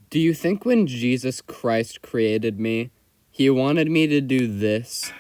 Do you think when Jesus Christ created me, he wanted me to do this?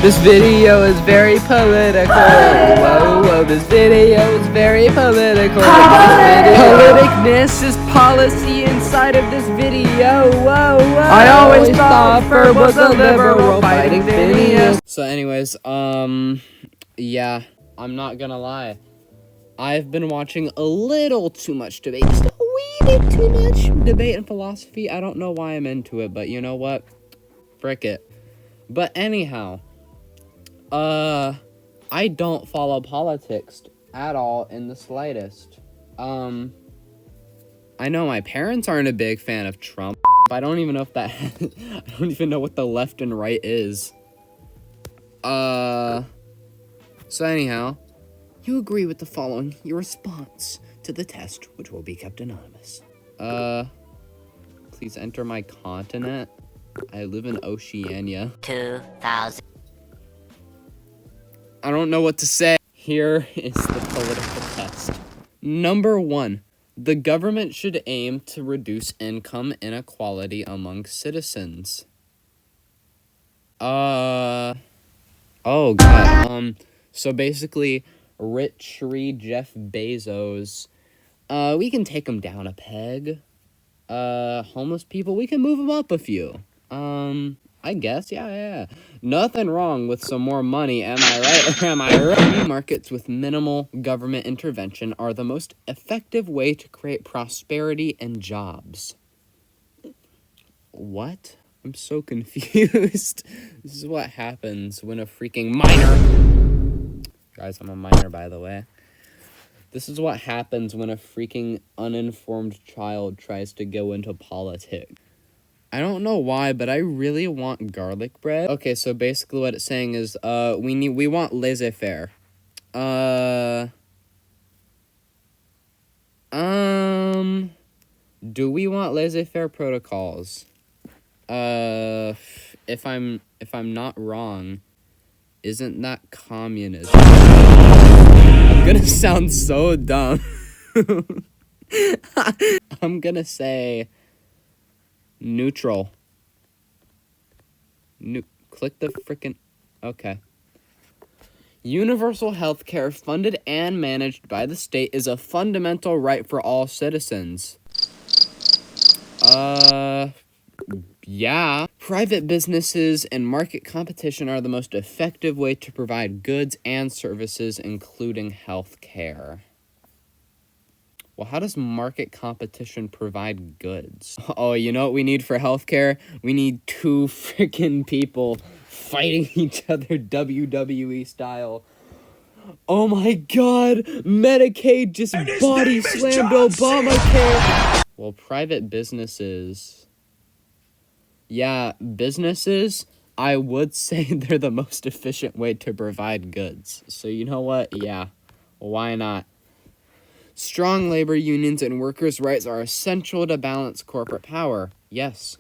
This video is very political. Whoa, whoa, this video is very political. Politicness is policy inside of this video. Whoa, whoa. I always thought Ferb was a liberal fighting Phineas. So anyways, yeah, I'm not gonna lie. I've been watching a little too much debate. Just a wee bit too much debate and philosophy. I don't know why I'm into it, but you know what? Frick it. But anyhow, I don't follow politics at all in the slightest. I know my parents aren't a big fan of Trump. I don't even know if that I don't even know what the left and right is. So anyhow, you agree with the following, your response to the test, which will be kept anonymous. Please enter my continent. I live in Oceania. 2000. I don't know what to say. Here is the political test. Number 1. The government should aim to reduce income inequality among citizens. Oh god. So basically, rich Jeff Bezos, we can take him down a peg. Homeless people, we can move them up a few. I guess, yeah. Nothing wrong with some more money, am I right or am I right? Markets with minimal government intervention are the most effective way to create prosperity and jobs. What? I'm so confused. This is what happens when a freaking minor... Guys, I'm a minor, by the way. This is what happens when a freaking uninformed child tries to go into politics. I don't know why, but I really want garlic bread. Okay, so basically what it's saying is, we want laissez-faire. Do we want laissez-faire protocols? If I'm not wrong, isn't that communism? I'm gonna sound so dumb. I'm gonna say neutral. Click the frickin'... Okay. Universal health care funded and managed by the state is a fundamental right for all citizens. Yeah. Private businesses and market competition are the most effective way to provide goods and services, including health care. Well, how does market competition provide goods? Oh, you know what we need for healthcare? We need 2 freaking people fighting each other WWE style. Oh my god! Medicaid just body slammed Obamacare! Well, private businesses... Yeah, businesses, I would say they're the most efficient way to provide goods. So you know what? Yeah, why not? Strong labor unions and workers' rights are essential to balance corporate power. Yes.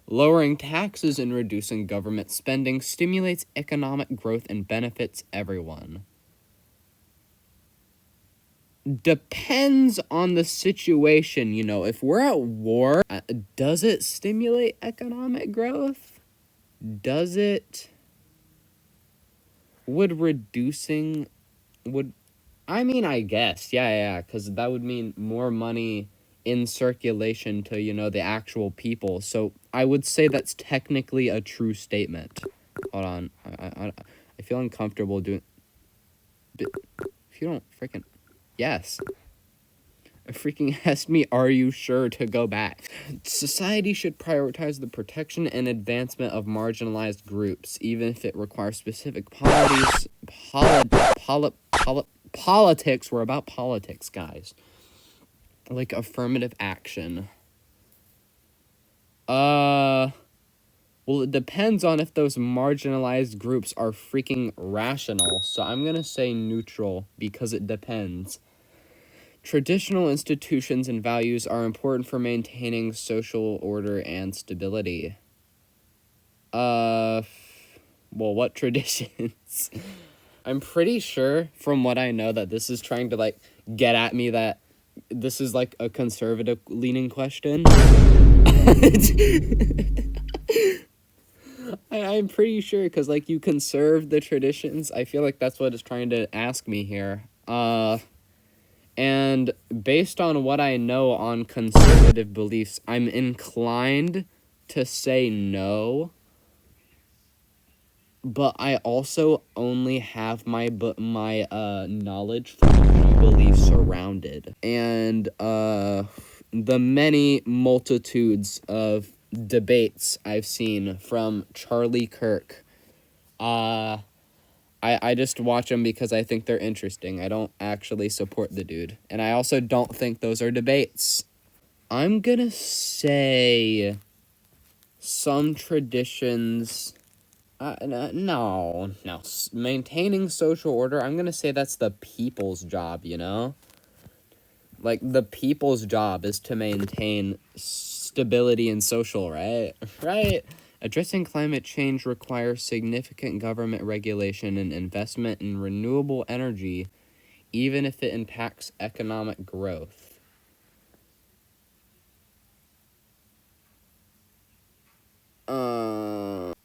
Lowering taxes and reducing government spending stimulates economic growth and benefits everyone. Depends on the situation, you know. If we're at war, does it stimulate economic growth? Does it? I mean, I guess, yeah, because that would mean more money in circulation to, you know, the actual people. So I would say that's technically a true statement. Hold on, I feel uncomfortable doing... If you don't freaking... Yes. Freaking asked me, are you sure to go back? Society should prioritize the protection and advancement of marginalized groups, even if it requires specific policies. Politics. We're about politics, guys. Like affirmative action. Well, it depends on if those marginalized groups are freaking rational. So I'm gonna say neutral because it depends. Traditional institutions and values are important for maintaining social order and stability. Well, what traditions? I'm pretty sure, from what I know, that this is trying to, like, get at me that This is like a conservative leaning question. I'm pretty sure, because like you conserve the traditions. I feel like that's what it's trying to ask me here. And based on what I know on conservative beliefs, I'm inclined to say no. But I also only have my knowledge from my beliefs surrounded, and the many multitudes of debates I've seen from Charlie Kirk. I just watch them because I think they're interesting. I don't actually support the dude, and I also don't think those are debates. I'm gonna say some traditions. No. Maintaining social order, I'm gonna say that's the people's job, you know? Like, the people's job is to maintain stability and social, right? Right? Addressing climate change requires significant government regulation and investment in renewable energy, even if it impacts economic growth.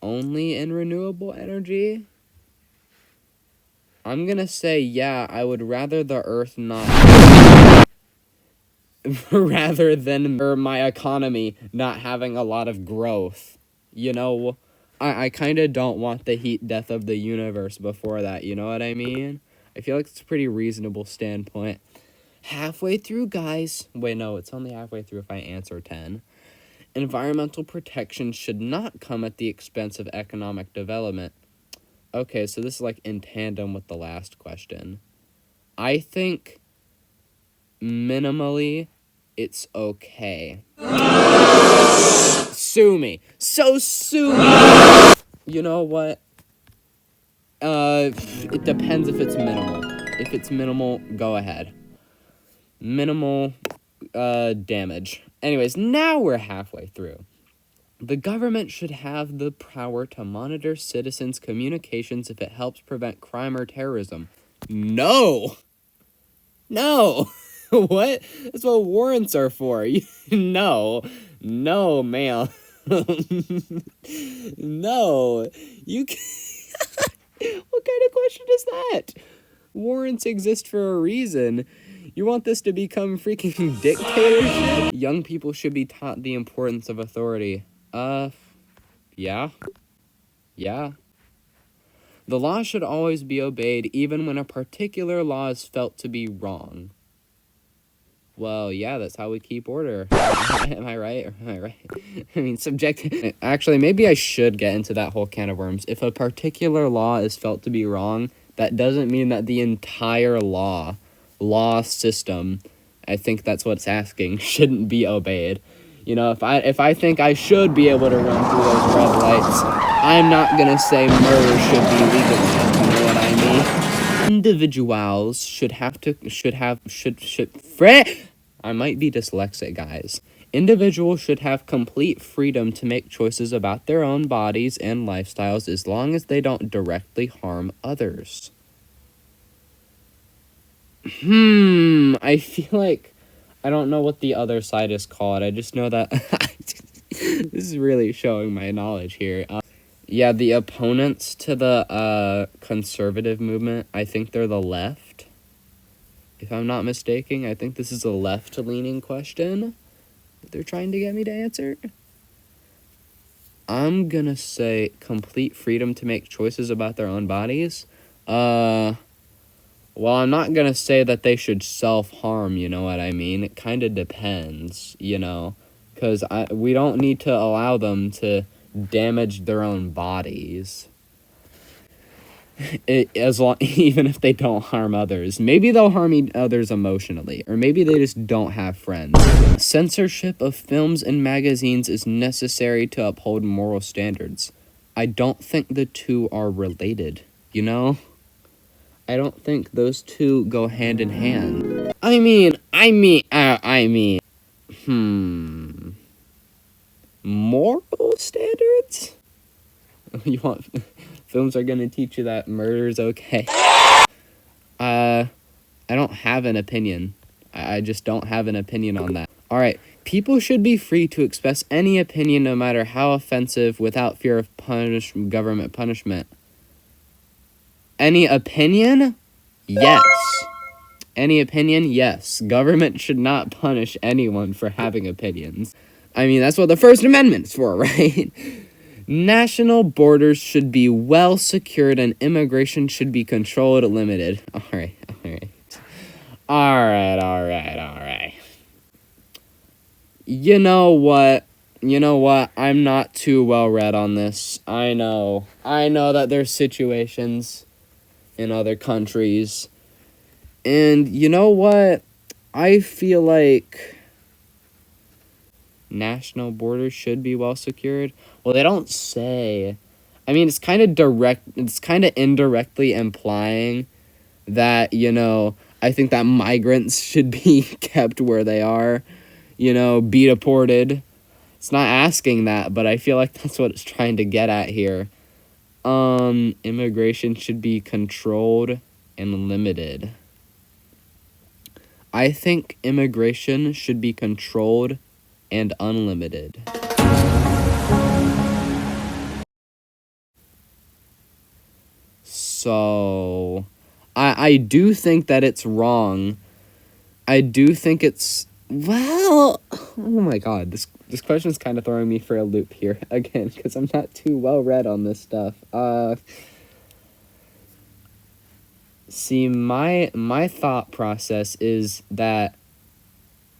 Only in renewable energy? I'm gonna say, yeah, I would rather the earth not rather than my economy not having a lot of growth. You know, I kind of don't want the heat death of the universe before that, you know what I mean? I feel like it's a pretty reasonable standpoint. Halfway through, guys. Wait, no, it's only halfway through if I answer 10. Environmental protection should not come at the expense of economic development. Okay, so this is like in tandem with the last question. I think minimally it's okay. Sue me. So sue me. You know what? It depends if it's minimal. If it's minimal, go ahead. Minimal, damage. Anyways, now we're halfway through. The government should have the power to monitor citizens' communications if it helps prevent crime or terrorism. No! No! What? That's what warrants are for. No. No, ma'am. No. You What kind of question is that? Warrants exist for a reason. You want this to become freaking dictatorship? Young people should be taught the importance of authority. Yeah. Yeah. The law should always be obeyed, even when a particular law is felt to be wrong. Well, yeah, that's how we keep order. Am I right? Am I right? I mean, subjective. Actually, maybe I should get into that whole can of worms. If a particular law is felt to be wrong, that doesn't mean that the entire law system, I think that's what it's asking, shouldn't be obeyed. You know, if I think I should be able to run through those red lights, I'm not gonna say murder should be legalized. You know what I mean? Individuals should I might be dyslexic, guys. Individuals should have complete freedom to make choices about their own bodies and lifestyles as long as they don't directly harm others. I feel like I don't know what the other side is called. I just know that this is really showing my knowledge here. Yeah, the opponents to the conservative movement, I think they're the left. If I'm not mistaken, I think this is a left-leaning question that they're trying to get me to answer. I'm gonna say complete freedom to make choices about their own bodies. Well, I'm not gonna say that they should self-harm, you know what I mean? It kind of depends, you know, because we don't need to allow them to damage their own bodies. Even if they don't harm others. Maybe they'll harm others emotionally, or maybe they just don't have friends. Censorship of films and magazines is necessary to uphold moral standards. I don't think the two are related, you know? I don't think those two go hand in hand. I mean, moral standards? You want films are gonna teach you that murder's okay. I don't have an opinion. I just don't have an opinion on that. All right. People should be free to express any opinion, no matter how offensive, without fear of government punishment. Any opinion? Yes. Any opinion? Yes. Government should not punish anyone for having opinions. I mean, that's what the First Amendment's for, right? National borders should be well secured and immigration should be controlled and limited. All right. You know what? I'm not too well read on this. I know that there's situations in other countries. And you know what? I feel like national borders should be well secured. Well, they don't say. I mean, it's kind of indirectly implying that, I think that migrants should be kept where they are, be deported. It's not asking that, but I feel like that's what it's trying to get at here. Immigration should be controlled and limited. I think immigration should be controlled and unlimited. So, I do think that it's wrong. I do think it's, well, oh my god, this question is kind of throwing me for a loop here again, because I'm not too well read on this stuff. See, my thought process is that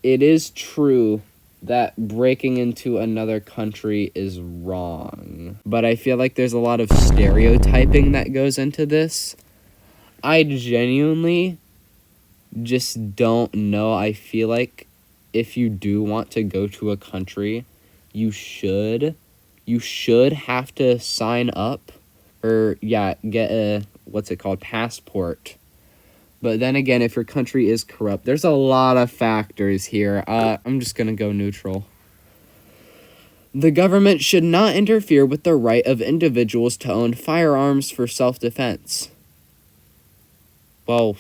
it is true that breaking into another country is wrong. But I feel like there's a lot of stereotyping that goes into this. I genuinely just don't know. I feel like if you do want to go to a country, you should have to sign up or get a passport. But then again, if your country is corrupt, there's a lot of factors here. I'm just gonna go neutral. The government should not interfere with the right of individuals to own firearms for self-defense. Well,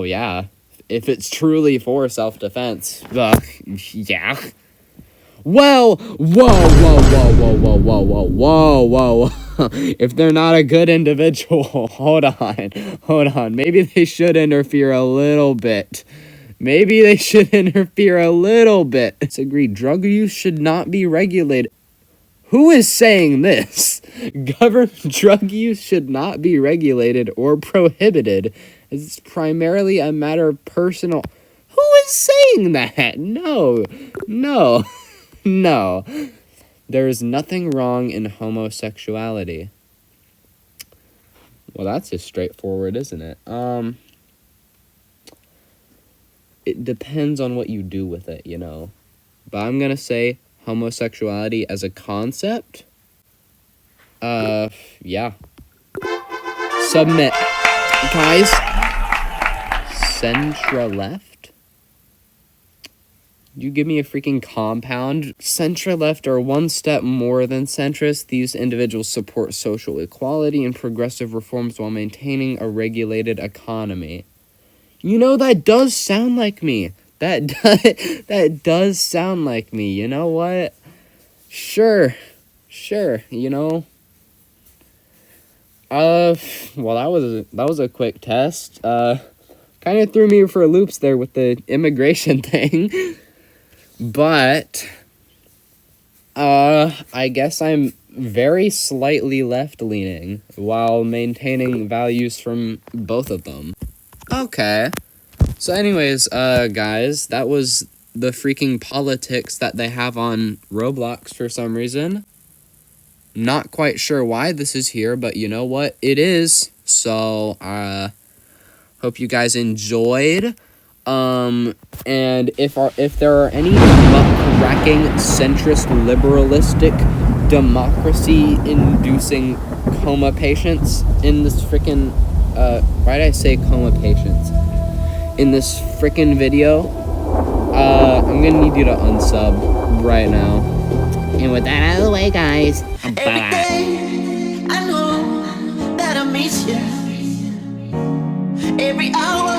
yeah. If it's truly for self-defense, yeah. Well, whoa. If they're not a good individual, hold on. Maybe they should interfere a little bit. Disagree. Drug use should not be regulated. Who is saying this? Drug use should not be regulated or prohibited, as it's primarily a matter of personal... Who is saying that? No. There is nothing wrong in homosexuality. Well, that's just straightforward, isn't it? It depends on what you do with it, But I'm gonna say homosexuality as a concept? Yeah. Submit. Guys, centra-left? You give me a freaking compound. Centra-left are one step more than centrist. These individuals support social equality and progressive reforms while maintaining a regulated economy. That does sound like me. That does sound like me. You know what? Sure. Well, that was a quick test. Kind of threw me for loops there with the immigration thing. But, I guess I'm very slightly left-leaning while maintaining values from both of them. Okay. So anyways, guys, that was the freaking politics that they have on Roblox for some reason. Not quite sure why this is here, but you know what? It is. So, hope you guys enjoyed. And if there are any muckraking, centrist, liberalistic, democracy-inducing coma patients in this frickin', why did I say coma patients? In this frickin' video, I'm gonna need you to unsub right now. And with that out of the way, guys, bye. Every day, I know that I miss you. Every hour